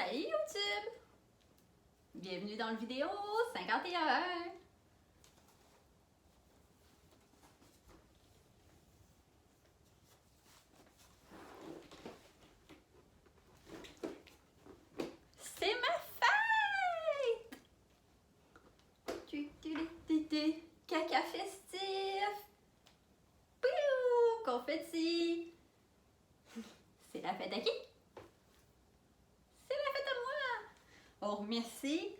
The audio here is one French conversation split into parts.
Salut YouTube! Bienvenue dans le vidéo 51! C'est ma fête! Caca festif! Piou! Confetti! C'est la fête à qui? C'est la fête à moi! On remercie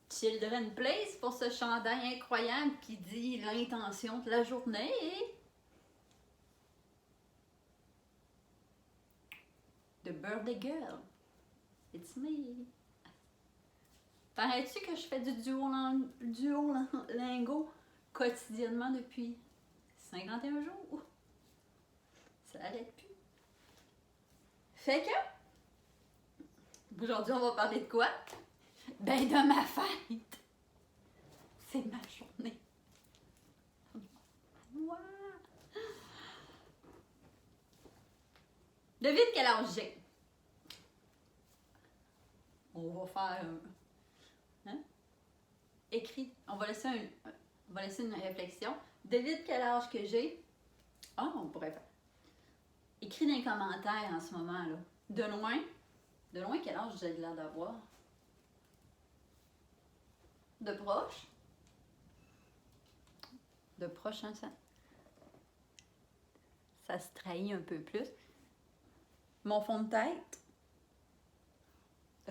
Children Place pour ce chandail incroyable qui dit l'intention de la journée. The Birthday Girl. It's me. Paraît-tu que je fais du Duolingo quotidiennement depuis 51 jours? Ça arrête plus. Fait que, aujourd'hui, on va parler de quoi? Ben, de ma fête! C'est ma journée. Wow. Devine quel âge j'ai. On va faire écrit. On va laisser une réflexion. Devine quel âge que j'ai. Ah, on pourrait faire. Écris dans les commentaires en ce moment là. De loin, quel âge j'ai l'air d'avoir? De proche? De proche, hein, ça se trahit un peu plus. Mon fond de tête.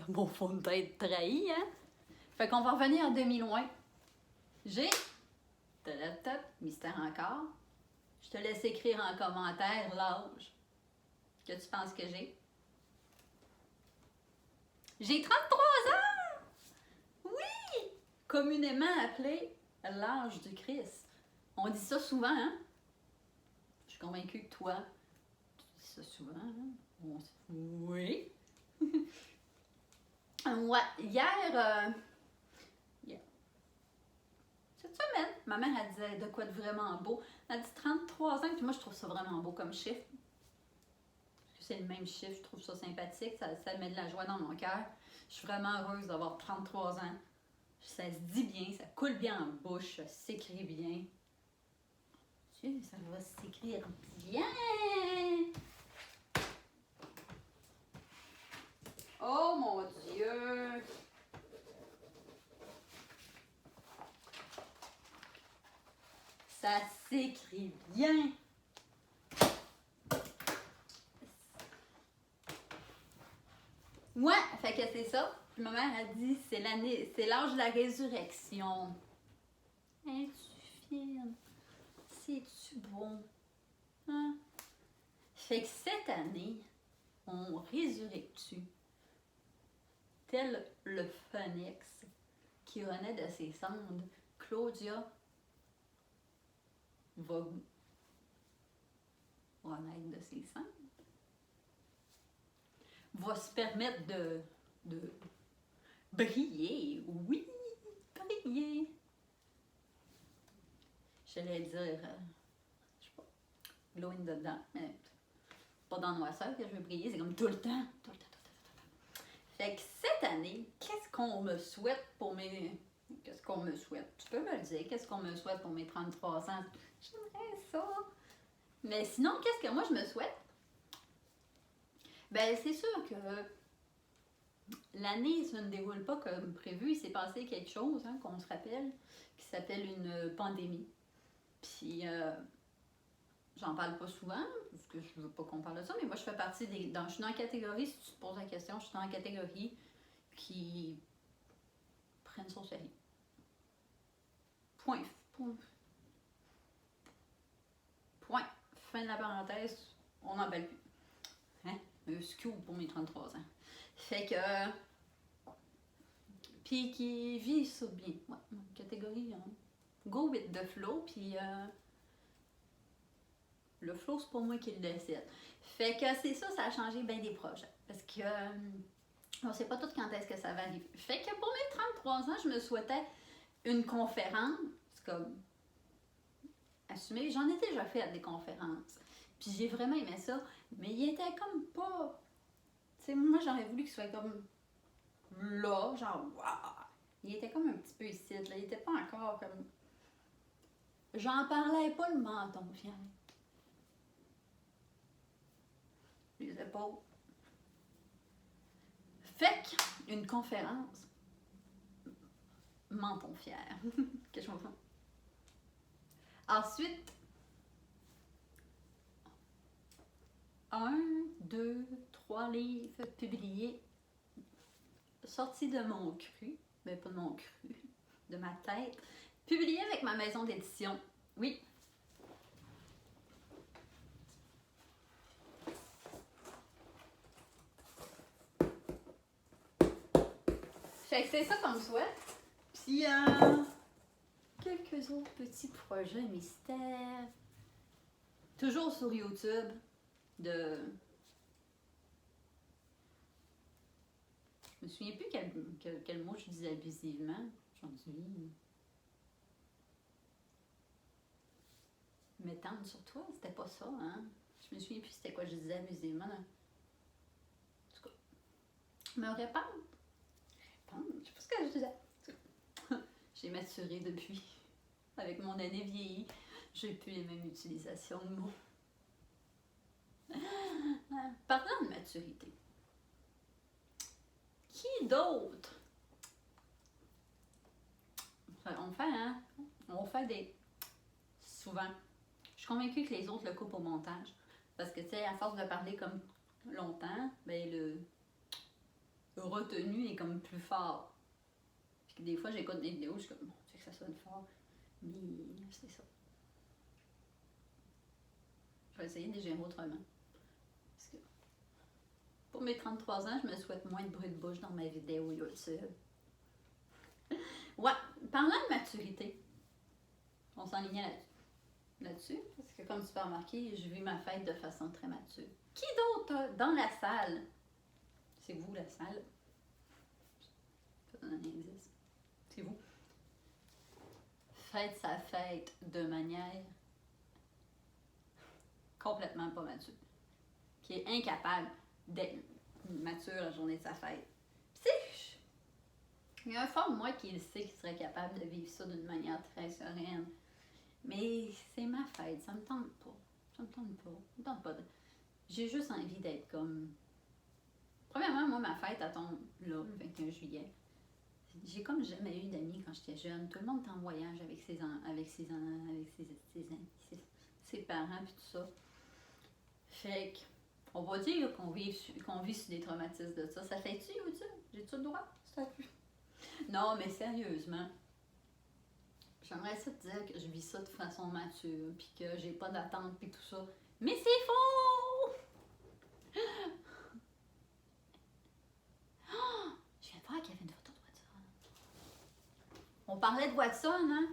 Mon fond de tête trahi, hein? Fait qu'on va revenir à demi-loin. J'ai de laptop, mystère encore. Je te laisse écrire en commentaire l'âge que tu penses que j'ai. J'ai 33 ans! Oui! Communément appelé l'âge du Christ. On dit ça souvent, hein? Je suis convaincue que toi, tu dis ça souvent, hein? Oui! Ouais, hier, cette semaine, ma mère, elle disait de quoi de vraiment beau. Elle a dit 33 ans, puis moi, je trouve ça vraiment beau comme chiffre. C'est le même chiffre, je trouve ça sympathique, ça met de la joie dans mon cœur. Je suis vraiment heureuse d'avoir 33 ans. Ça se dit bien, ça coule bien en bouche, ça s'écrit bien. Dieu, ça va s'écrire bien! Oh mon Dieu! Ça s'écrit bien! Ouais, fait que c'est ça. Puis ma mère a dit c'est l'âge de la résurrection. Es-tu fine? C'est-tu bon? Hein? Fait que cette année, on résurrecte-tu tel le phénix qui renaît de ses cendres. Claudia va renaître de ses cendres. Va se permettre de briller. Oui, briller. J'allais dire, je sais pas, glow in the dark, mais pas dans Noirceur que je veux briller, c'est comme tout le temps. Fait que cette année, qu'est-ce qu'on me souhaite pour mes... Qu'est-ce qu'on me souhaite? Tu peux me le dire, qu'est-ce qu'on me souhaite pour mes 33 ans? J'aimerais ça. Mais sinon, qu'est-ce que moi je me souhaite? Ben, c'est sûr que l'année ne se déroule pas comme prévu. Il s'est passé quelque chose, hein, qu'on se rappelle, qui s'appelle une pandémie. Puis, j'en parle pas souvent, parce que je veux pas qu'on parle de ça, mais moi, je fais partie je suis dans la catégorie, si tu te poses la question, je suis dans la catégorie qui prennent ça au sérieux. Point. Fin de la parenthèse, on n'en parle plus. Hein? Un scoop pour mes 33 ans. Fait que... puis qui vit ça bien. Ouais, catégorie... go with the flow, puis... le flow, c'est pas moi qui le décide. Fait que c'est ça, ça a changé bien des projets. Parce que... on sait pas tout quand est-ce que ça va arriver. Fait que pour mes 33 ans, je me souhaitais une conférence, comme... assumé. J'en ai déjà fait des conférences. Puis j'ai vraiment aimé ça. Mais il était comme pas... Tu sais, moi, j'aurais voulu qu'il soit comme là, genre, waouh! Il était comme un petit peu ici, là. Il était pas encore comme. J'en parlais pas le menton, fier. Les épaules. Fait qu'une conférence, menton fier. Que je comprends. Ensuite, 3 livres publiés, sortis de mon cru, mais pas de mon cru, de ma tête, publiés avec ma maison d'édition. Oui. Fait que c'est ça comme souhait. Puis, quelques autres petits projets mystères. Toujours sur YouTube. Je me souviens plus quel mot je disais abusivement. J'en dis. M'étendre sur toi, c'était pas ça, hein? Je me souviens plus c'était quoi je disais abusivement. En tout cas, me répandre. Je sais pas ce que je disais. J'ai maturé depuis. Avec mon année vieillie, j'ai plus les mêmes utilisations de mots. Parlant de maturité, qui d'autre? On fait des. Souvent. Je suis convaincue que les autres le coupent au montage. Parce que, tu sais, à force de parler comme longtemps, ben le retenu est comme plus fort. Puis que des fois, j'écoute des vidéos, je suis comme, tu sais que ça sonne fort. Mais c'est ça. Je vais essayer de les gérer autrement. Parce que pour mes 33 ans, je me souhaite moins de bruit de bouche dans ma vidéo YouTube. Ouais, parlant de maturité, on s'enlignait là-dessus, parce que comme tu peux remarquer, je vis ma fête de façon très mature. Qui d'autre dans la salle? C'est vous la salle. Je te donne un indice. C'est vous. Fête sa fête de manière complètement pas mature. Qui est incapable d'être mature la journée de sa fête. Puis tu sais, il y a un fort de moi qui le sait qu'il serait capable de vivre ça d'une manière très sereine. Mais c'est ma fête, ça me tente pas. Ça me tente pas. Ça me tente pas de... J'ai juste envie d'être comme... Premièrement, moi, ma fête, elle tombe là, le 21 juillet. J'ai comme jamais eu d'amis quand j'étais jeune. Tout le monde est en voyage avec ses parents puis tout ça. Fait qu'on va dire qu'on vit sur des traumatismes de ça. Ça fait-tu, YouTube? J'ai-tu le droit? Non, mais sérieusement, j'aimerais ça te dire que je vis ça de façon mature, puis que j'ai pas d'attente, puis tout ça. Mais c'est faux! Je viens de voir qu'il y avait une photo de Watson. On parlait de Watson, hein?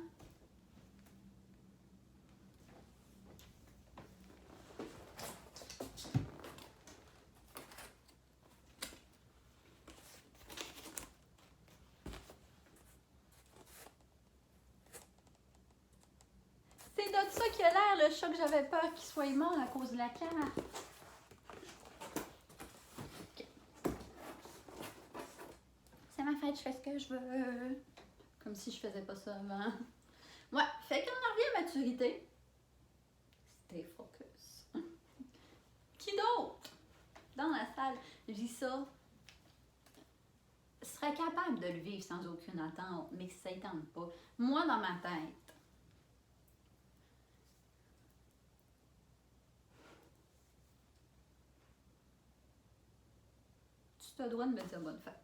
C'est de ça qu'il a l'air, le chat que j'avais peur qu'il soit mort à cause de la carte. Okay. C'est ma fête, je fais ce que je veux. Comme si je faisais pas ça avant. Ouais, fait qu'on en revient à maturité. Stay focus. Qui d'autre? Dans la salle, je dis ça. Serait capable de le vivre sans aucune attente, mais que ça ne tente pas. Moi, dans ma tête, tu te dois de me dire bonne fête.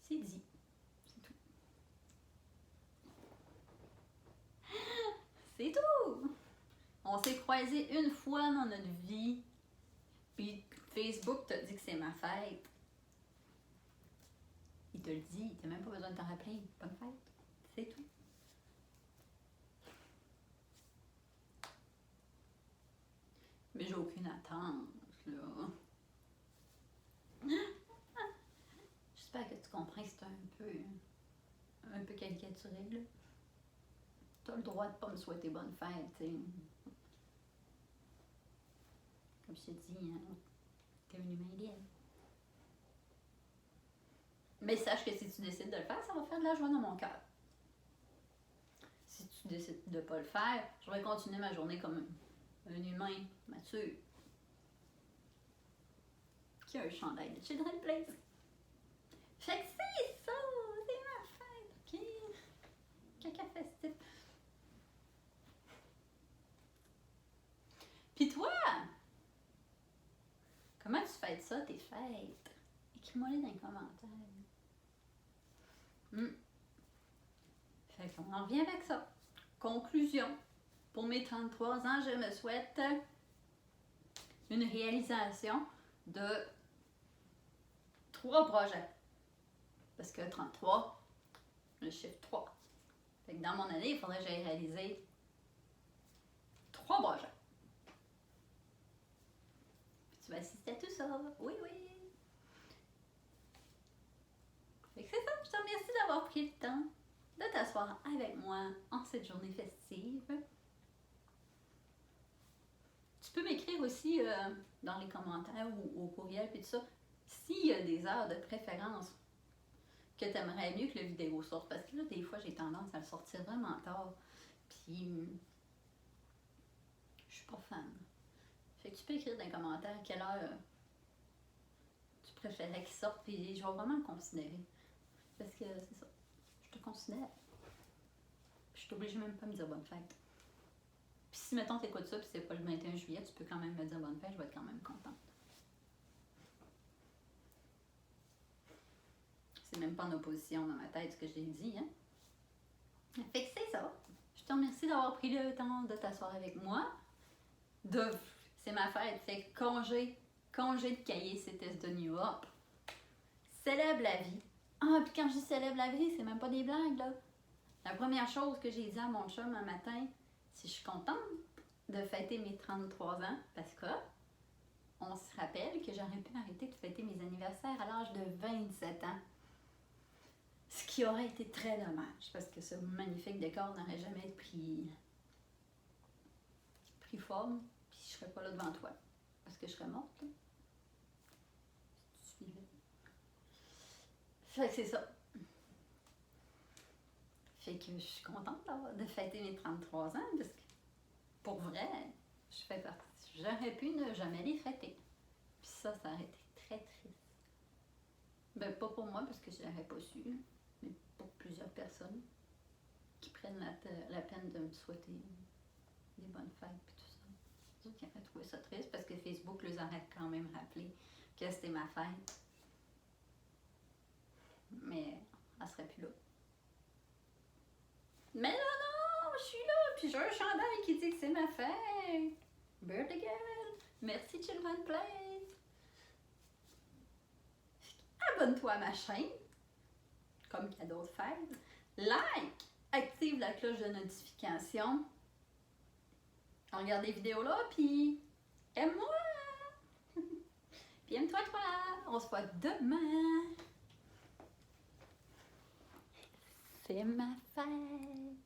C'est dit. C'est tout. C'est tout! On s'est croisés une fois dans notre vie, puis Facebook t'a dit que c'est ma fête. Il te le dit, t'as même pas besoin de t'en rappeler. Bonne fête. C'est tout. Mais j'ai aucune attente, là. J'espère que tu comprends que c'est un peu caricaturé, là. T'as le droit de pas me souhaiter bonne fête, tu sais. Comme je te dis, hein, t'es un humain libre. Mais sache que si tu décides de le faire, ça va faire de la joie dans mon cœur. Si tu décides de ne pas le faire, je vais continuer ma journée comme un humain mature qui a un chandail de Children's Place. Fait que c'est ça, c'est ma fête, ok? Caca festif. Puis toi, comment tu fêtes ça, tes fêtes? Écris-moi-les dans les commentaires. Fait qu'on en revient avec ça. Conclusion. Pour mes 33 ans, je me souhaite une réalisation de 3 projets. Parce que 33, le chiffre 3. Fait que dans mon année, il faudrait que j'aille réaliser 3 projets. Puis tu vas assister à tout ça. Oui, oui. Fait que c'est ça. Je te remercie d'avoir pris le temps de t'asseoir avec moi en cette journée festive. Tu peux m'écrire aussi dans les commentaires ou au courriel puis tout ça, s'il y a des heures de préférence que tu aimerais mieux que la vidéo sorte. Parce que là, des fois, j'ai tendance à le sortir vraiment tard. Puis, je suis pas fan. Fait que tu peux écrire dans les commentaires quelle heure tu préférais qu'il sorte. Puis, je vais vraiment le considérer. Parce que c'est ça. Je te considère. Puis, je t'oblige même pas à me dire bonne fête. Puis, si, mettons, t'écoutes ça, puis c'est pas le 21 juillet, tu peux quand même me dire bonne fête. Je vais être quand même contente. C'est même pas en opposition dans ma tête ce que j'ai dit, hein? Fait que c'est ça. Je te remercie d'avoir pris le temps de t'asseoir avec moi. C'est ma fête, fait que congé de cahier CETES de New York. Célèbre la vie. Ah, puis quand je dis célèbre la vie, c'est même pas des blagues, là. La première chose que j'ai dit à mon chum un matin, c'est je suis contente de fêter mes 33 ans parce que on se rappelle que j'aurais pu arrêter de fêter mes anniversaires à l'âge de 27 ans. Ce qui aurait été très dommage parce que ce magnifique décor n'aurait jamais pris forme, puis je serais pas là devant toi parce que je serais morte. Là. Si tu suivais. Fait que c'est ça. Fait que je suis contente de fêter mes 33 ans parce que pour vrai, je fais partie. J'aurais pu ne jamais les fêter. Puis ça aurait été très triste. Ben pas pour moi parce que je l'aurais pas su, mais pour plusieurs personnes qui prennent la peine de me souhaiter des bonnes fêtes et tout ça. C'est sûr qu'ils auraient trouvé ça triste parce que Facebook les aurait quand même rappelé que c'était ma fête. Mais elle serait plus là. Mais non, je suis là, puis j'ai un chandail qui dit que c'est ma fête. Birthday girl. Merci Children's Place. Abonne-toi à ma chaîne, comme cadeau de fête. Like, active la cloche de notification. Regarde les vidéos là, puis aime-moi. Puis aime-toi, toi. On se voit demain. C'est ma fête.